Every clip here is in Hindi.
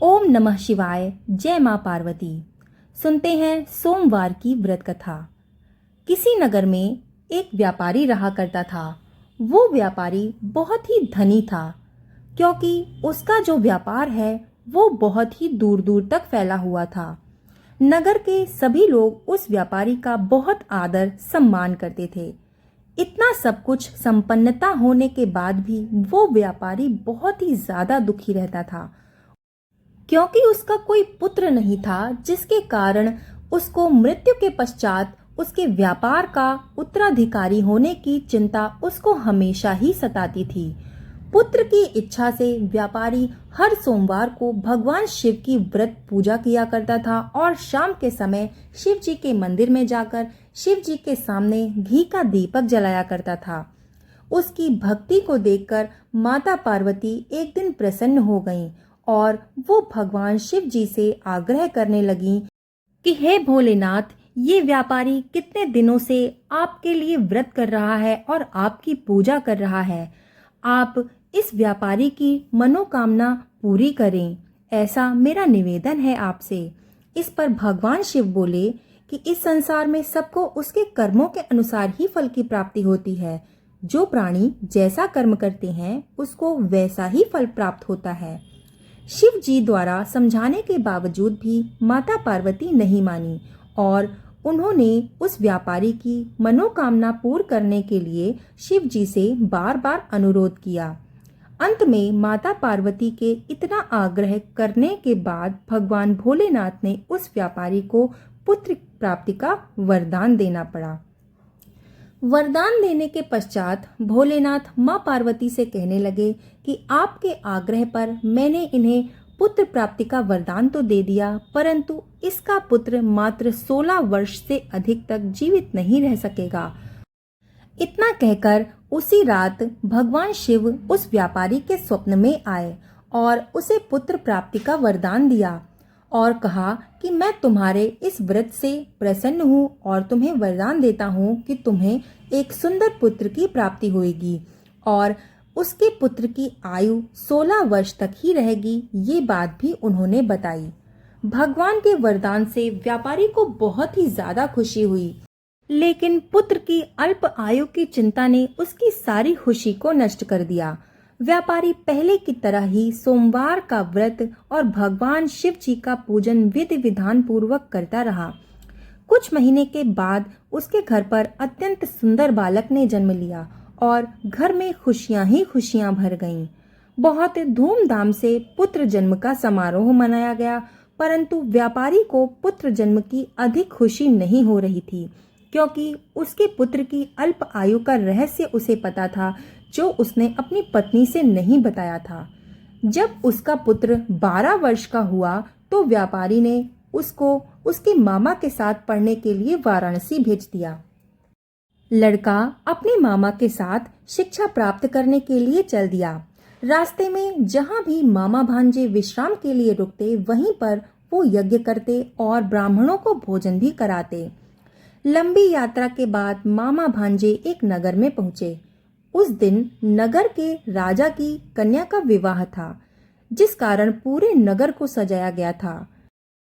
ओम नमः शिवाय। जय मां पार्वती। सुनते हैं सोमवार की व्रत कथा। किसी नगर में एक व्यापारी रहा करता था। वो व्यापारी बहुत ही धनी था, क्योंकि उसका जो व्यापार है वो बहुत ही दूर दूर तक फैला हुआ था। नगर के सभी लोग उस व्यापारी का बहुत आदर सम्मान करते थे। इतना सब कुछ संपन्नता होने के बाद भी वो व्यापारी बहुत ही ज्यादा दुखी रहता था, क्योंकि उसका कोई पुत्र नहीं था, जिसके कारण उसको मृत्यु के पश्चात उसके व्यापार का उत्तराधिकारी होने की चिंता उसको हमेशा ही सताती थी। पुत्र की इच्छा से व्यापारी हर सोमवार को भगवान शिव की व्रत पूजा किया करता था और शाम के समय शिव जी के मंदिर में जाकर शिव जी के सामने घी का दीपक जलाया करता था। उसकी भक्ति को देखकर माता पार्वती एक दिन प्रसन्न हो गईं और वो भगवान शिव जी से आग्रह करने लगी कि हे भोलेनाथ, ये व्यापारी कितने दिनों से आपके लिए व्रत कर रहा है और आपकी पूजा कर रहा है। आप इस व्यापारी की मनोकामना पूरी करें, ऐसा मेरा निवेदन है आपसे। इस पर भगवान शिव बोले कि इस संसार में सबको उसके कर्मों के अनुसार ही फल की प्राप्ति होती है। जो प्राणी जैसा कर्म करते हैं उसको वैसा ही फल प्राप्त होता है। शिव जी द्वारा समझाने के बावजूद भी माता पार्वती नहीं मानी और उन्होंने उस व्यापारी की मनोकामना पूर्ण करने के लिए शिव जी से बार बार अनुरोध किया। अंत में माता पार्वती के इतना आग्रह करने के बाद भगवान भोलेनाथ ने उस व्यापारी को पुत्र प्राप्ति का वरदान देना पड़ा। वरदान देने के पश्चात भोलेनाथ मां पार्वती से कहने लगे कि आपके आग्रह पर मैंने इन्हें पुत्र प्राप्ति का वरदान तो दे दिया, परंतु इसका पुत्र मात्र 16 वर्ष से अधिक तक जीवित नहीं रह सकेगा। इतना कहकर उसी रात भगवान शिव उस व्यापारी के स्वप्न में आए और उसे पुत्र प्राप्ति का वरदान दिया और कहा कि मैं तुम्हारे इस व्रत से प्रसन्न हूँ और तुम्हें वरदान देता हूँ कि तुम्हें एक सुंदर पुत्र की प्राप्ति होगी और उसके पुत्र की आयु 16 वर्ष तक ही रहेगी। ये बात भी उन्होंने बताई। भगवान के वरदान से व्यापारी को बहुत ही ज्यादा खुशी हुई, लेकिन पुत्र की अल्प आयु की चिंता ने उसकी सारी खुशी को नष्ट कर दिया। व्यापारी पहले की तरह ही सोमवार का व्रत और भगवान शिव जी का पूजन विधि विधान पूर्वक करता रहा। कुछ महीने के बाद उसके घर पर अत्यंत सुंदर बालक ने जन्म लिया और घर में खुशियां ही खुशियां भर गईं। बहुत धूमधाम से पुत्र जन्म का समारोह मनाया गया, परंतु व्यापारी को पुत्र जन्म की अधिक खुशी नहीं हो रही थी, क्योंकि उसके पुत्र की अल्प आयु का रहस्य उसे पता था, जो उसने अपनी पत्नी से नहीं बताया था। जब उसका पुत्र 12 वर्ष का हुआ तो व्यापारी ने उसको उसके मामा के साथ पढ़ने के लिए वाराणसी भेज दिया। लड़का अपने मामा के साथ शिक्षा प्राप्त करने के लिए चल दिया। रास्ते में जहाँ भी मामा भांजे विश्राम के लिए रुकते, वहीं पर वो यज्ञ करते और ब्राह्मणों को भोजन भी कराते। लंबी यात्रा के बाद मामा भांजे एक नगर में पहुंचे। उस दिन नगर के राजा की कन्या का विवाह था, जिस कारण पूरे नगर को सजाया गया था।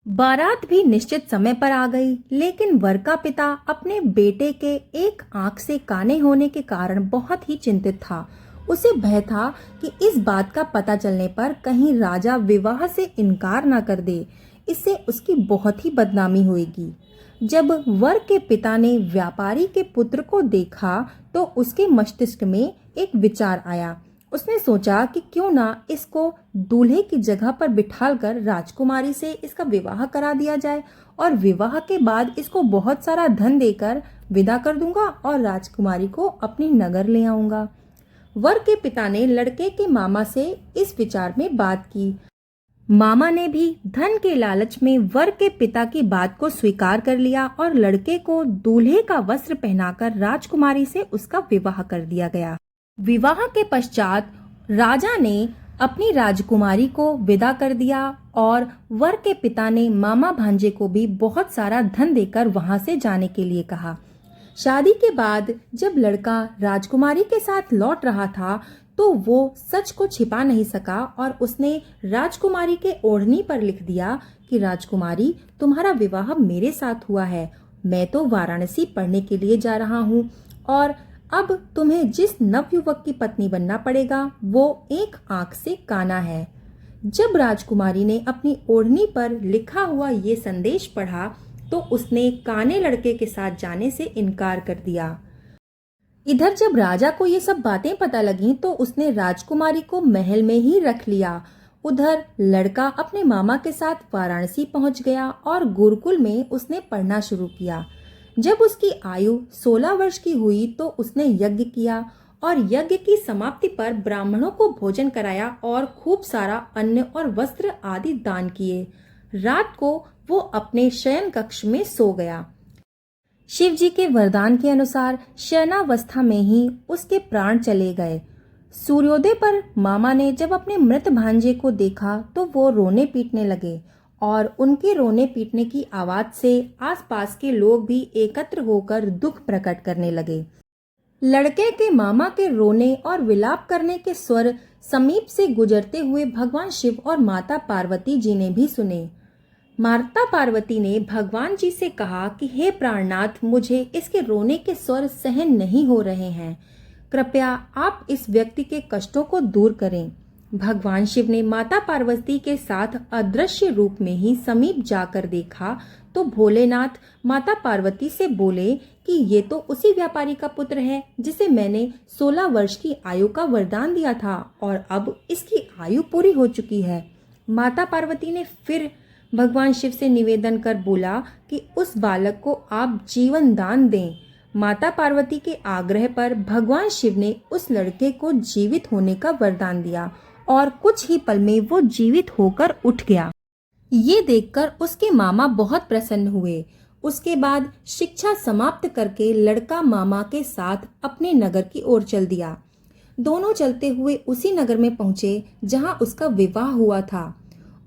बारात भी निश्चित समय पर आ गई, लेकिन वर का पिता अपने बेटे के एक आंख से काने होने के कारण बहुत ही चिंतित था। उसे भय था कि इस बात का पता चलने पर कहीं राजा विवाह से इनकार न कर दे, इससे उसकी बहुत ही बदनामी होगी। जब वर के पिता ने व्यापारी के पुत्र को देखा तो उसके मस्तिष्क में एक विचार आया। उसने सोचा कि क्यों ना इसको दूल्हे की जगह पर बिठालकर राजकुमारी से इसका विवाह करा दिया जाए और विवाह के बाद इसको बहुत सारा धन देकर विदा कर दूंगा और राजकुमारी को अपनी नगर ले आऊंगा। वर के पिता ने लड़के के मामा से इस विचार में बात की। मामा ने भी धन के लालच में वर के पिता की बात को स्वीकार कर लिया और लड़के को दूल्हे का वस्त्र पहनाकर राजकुमारी से उसका विवाह कर दिया गया। विवाह के पश्चात राजा ने अपनी राजकुमारी को विदा कर दिया और वर के पिता ने मामा भांजे को भी बहुत सारा धन देकर वहां से जाने के लिए कहा। शादी के बाद जब लड़का राजकुमारी के साथ लौट रहा था तो वो सच को छिपा नहीं सका और उसने राजकुमारी के ओढ़नी पर लिख दिया कि राजकुमारी, तुम्हारा विवाह मेरे साथ हुआ है। मैं तो वाराणसी पढ़ने के लिए जा रहा हूँ और अब तुम्हें जिस नवयुवक की पत्नी बनना पड़ेगा वो एक आंख से काना है। जब राजकुमारी ने अपनी ओढ़नी पर लिखा हुआ ये संदेश पढ़ा तो उसने काने लड़के के साथ जाने से इनकार कर दिया। इधर जब राजा को ये सब बातें पता लगीं तो उसने राजकुमारी को महल में ही रख लिया। उधर लड़का अपने मामा के साथ वाराणसी पहुंच गया और गुरुकुल में उसने पढ़ना शुरू किया। जब उसकी आयु 16 वर्ष की हुई तो उसने यज्ञ किया और यज्ञ की समाप्ति पर ब्राह्मणों को भोजन कराया और खूब सारा अन्न और वस्त्र आदि दान किए। रात को वो अपने शयन कक्ष में सो गया। शिव जी के वरदान के अनुसार शयनावस्था में ही उसके प्राण चले गए। सूर्योदय पर मामा ने जब अपने मृत भांजे को देखा तो वो रोने पीटने लगे और उनके रोने पीटने की आवाज से आसपास के लोग भी एकत्र होकर दुख प्रकट करने लगे। लड़के के मामा के रोने और विलाप करने के स्वर समीप से गुजरते हुए भगवान शिव और माता पार्वती जी ने भी सुने। माता पार्वती ने भगवान जी से कहा कि हे प्राणनाथ, मुझे इसके रोने के स्वर सहन नहीं हो रहे हैं। कृपया आप इस व्यक्ति के कष्टों को दूर करें। भगवान शिव ने माता पार्वती के साथ अदृश्य रूप में ही समीप जाकर देखा तो भोलेनाथ माता पार्वती से बोले कि ये तो उसी व्यापारी का पुत्र है जिसे मैंने 16 वर्ष की आयु का वरदान दिया था और अब इसकी आयु पूरी हो चुकी है। माता पार्वती ने फिर भगवान शिव से निवेदन कर बोला कि उस बालक को आप जीवन दान दें। माता पार्वती के आग्रह पर भगवान शिव ने उस लड़के को जीवित होने का वरदान दिया और कुछ ही पल में वो जीवित होकर उठ गया। ये देखकर उसके मामा बहुत प्रसन्न हुए। उसके बाद शिक्षा समाप्त करके लड़का मामा के साथ अपने नगर की ओर चल दिया। दोनों चलते हुए उसी नगर में पहुंचे जहां उसका विवाह हुआ था।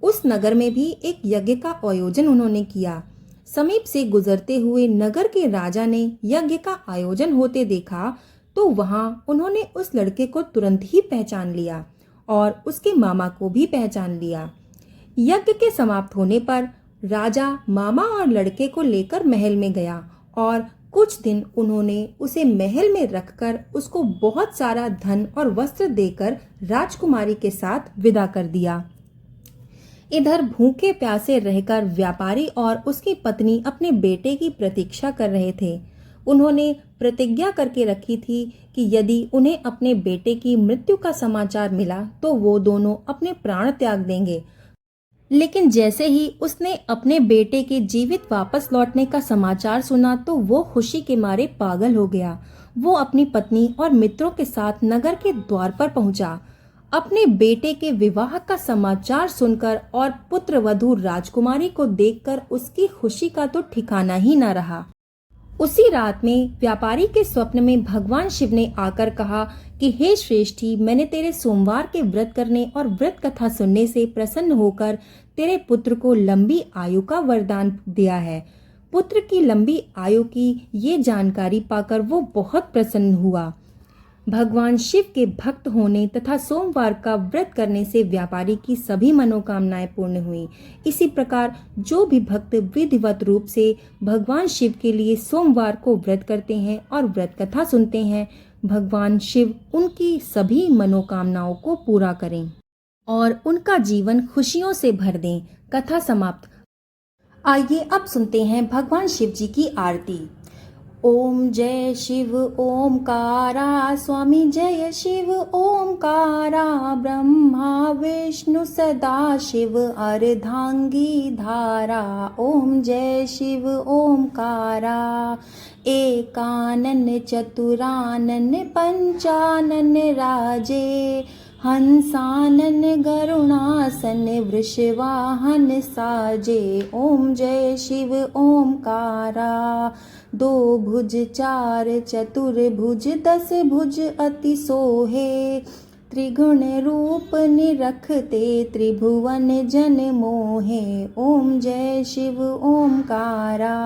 उस नगर में भी एक यज्ञ का आयोजन उन्होंने किया। समीप से गुजरते हुए नगर के राजा ने यज्ञ का आयोजन होते देखा तो वहां उन्होंने उस लड़के को तुरंत ही पहचान लिया और उसके मामा को भी पहचान लिया। यज्ञ के समाप्त होने पर राजा मामा और लड़के को लेकर महल में गया और कुछ दिन उन्होंने उसे महल में रखकर उसको बहुत सारा धन और वस्त्र देकर राजकुमारी के साथ विदा कर दिया। इधर भूखे प्यासे रहकर व्यापारी और उसकी पत्नी अपने बेटे की प्रतीक्षा कर रहे थे। उन्होंने प्रतिज्ञा करके रखी थी कि यदि उन्हें अपने बेटे की मृत्यु का समाचार मिला तो वो दोनों अपने प्राण त्याग देंगे। लेकिन जैसे ही उसने अपने बेटे के जीवित वापस लौटने का समाचार सुना तो वो खुशी के मारे पागल हो गया। वो अपनी पत्नी और मित्रों के साथ नगर के द्वार पर पहुंचा। अपने बेटे के विवाह का समाचार सुनकर और पुत्र वधू राजकुमारी को देखकर उसकी खुशी का तो ठिकाना ही न रहा। उसी रात में व्यापारी के स्वप्न में भगवान शिव ने आकर कहा कि हे श्रेष्ठी, मैंने तेरे सोमवार के व्रत करने और व्रत कथा सुनने से प्रसन्न होकर तेरे पुत्र को लंबी आयु का वरदान दिया है। पुत्र की लंबी आयु की ये जानकारी पाकर वो बहुत प्रसन्न हुआ। भगवान शिव के भक्त होने तथा सोमवार का व्रत करने से व्यापारी की सभी मनोकामनाएं पूर्ण हुई। इसी प्रकार जो भी भक्त विधिवत रूप से भगवान शिव के लिए सोमवार को व्रत करते हैं और व्रत कथा सुनते हैं, भगवान शिव उनकी सभी मनोकामनाओं को पूरा करें और उनका जीवन खुशियों से भर दें। कथा समाप्त। आइए अब सुनते हैं भगवान शिव जी की आरती। ओम जय शिव ओमकारा, स्वामी जय शिव ओमकारा, ब्रह्मा विष्णु सदा शिव अर्धांगी धारा। ओम जय शिव ओमकारा, एकानन चतुरानन पंचानन राजे, हंसानन गरुणासन वृषवाहन साजे। ओम जय शिव ओमकारा, दो भुज चार चतुर्भुज दस भुज अति सोहे, त्रिगुण रूप निरखते त्रिभुवन जन मोहे। ओम जय शिव ओमकारा,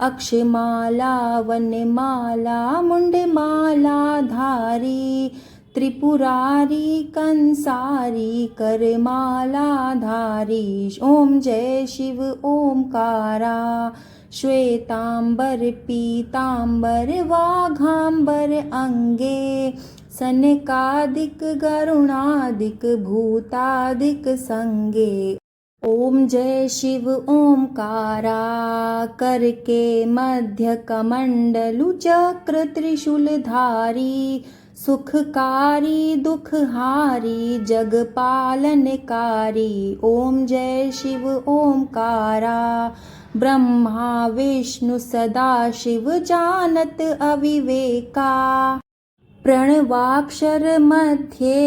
अक्षमाला वनमाला मुंडमाला धारी, त्रिपुरारी कंसारी करमालाधारी। ओम जय शिव ओमकारा। श्वेतांबर पीतांबर वाघांबर अंगे। सनकादिक गरुणादिक भूतादिक संगे। ओम जय शिव ओमकारा। करके मध्य कमंडलु चक्र त्रिशूलधारी। सुखकारी दुखहारी जग पालनकारी। ओम जय शिव ओमकारा। ब्रह्मा विष्णु सदा शिव जानत अविवेका। प्रणवाक्षर मध्ये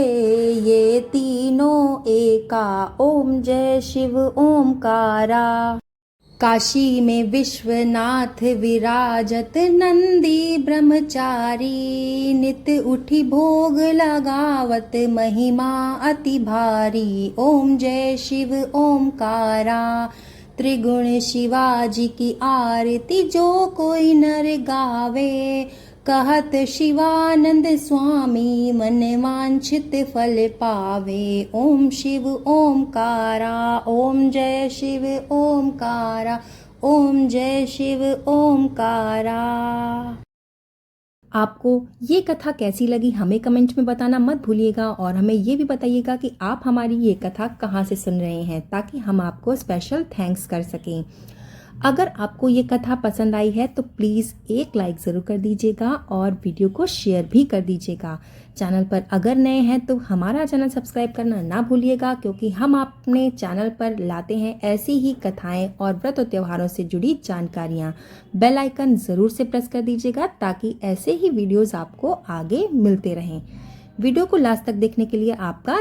ये तीनों एका। ओम जय शिव ओमकारा। काशी में विश्वनाथ विराजत नंदी ब्रह्मचारी। नित उठी भोग लगावत महिमा अति भारी। ओम जय शिव ओमकारा। त्रिगुण शिवाजी की आरती जो कोई नर गावे। कहत शिवानंद स्वामी मन वांछित फल पावे। ओम शिव ओमकारा। ओम जय शिव ओमकारा। ओम जय शिव ओमकारा। आपको ये कथा कैसी लगी हमें कमेंट में बताना मत भूलिएगा और हमें ये भी बताइएगा कि आप हमारी ये कथा कहाँ से सुन रहे हैं ताकि हम आपको स्पेशल थैंक्स कर सकें। अगर आपको ये कथा पसंद आई है तो प्लीज़ एक लाइक ज़रूर कर दीजिएगा और वीडियो को शेयर भी कर दीजिएगा। चैनल पर अगर नए हैं तो हमारा चैनल सब्सक्राइब करना ना भूलिएगा क्योंकि हम अपने चैनल पर लाते हैं ऐसी ही कथाएं और व्रत और त्योहारों से जुड़ी जानकारियाँ। बेल आइकन ज़रूर से प्रेस कर दीजिएगा ताकि ऐसे ही वीडियोज़ आपको आगे मिलते रहें। वीडियो को लास्ट तक देखने के लिए आपका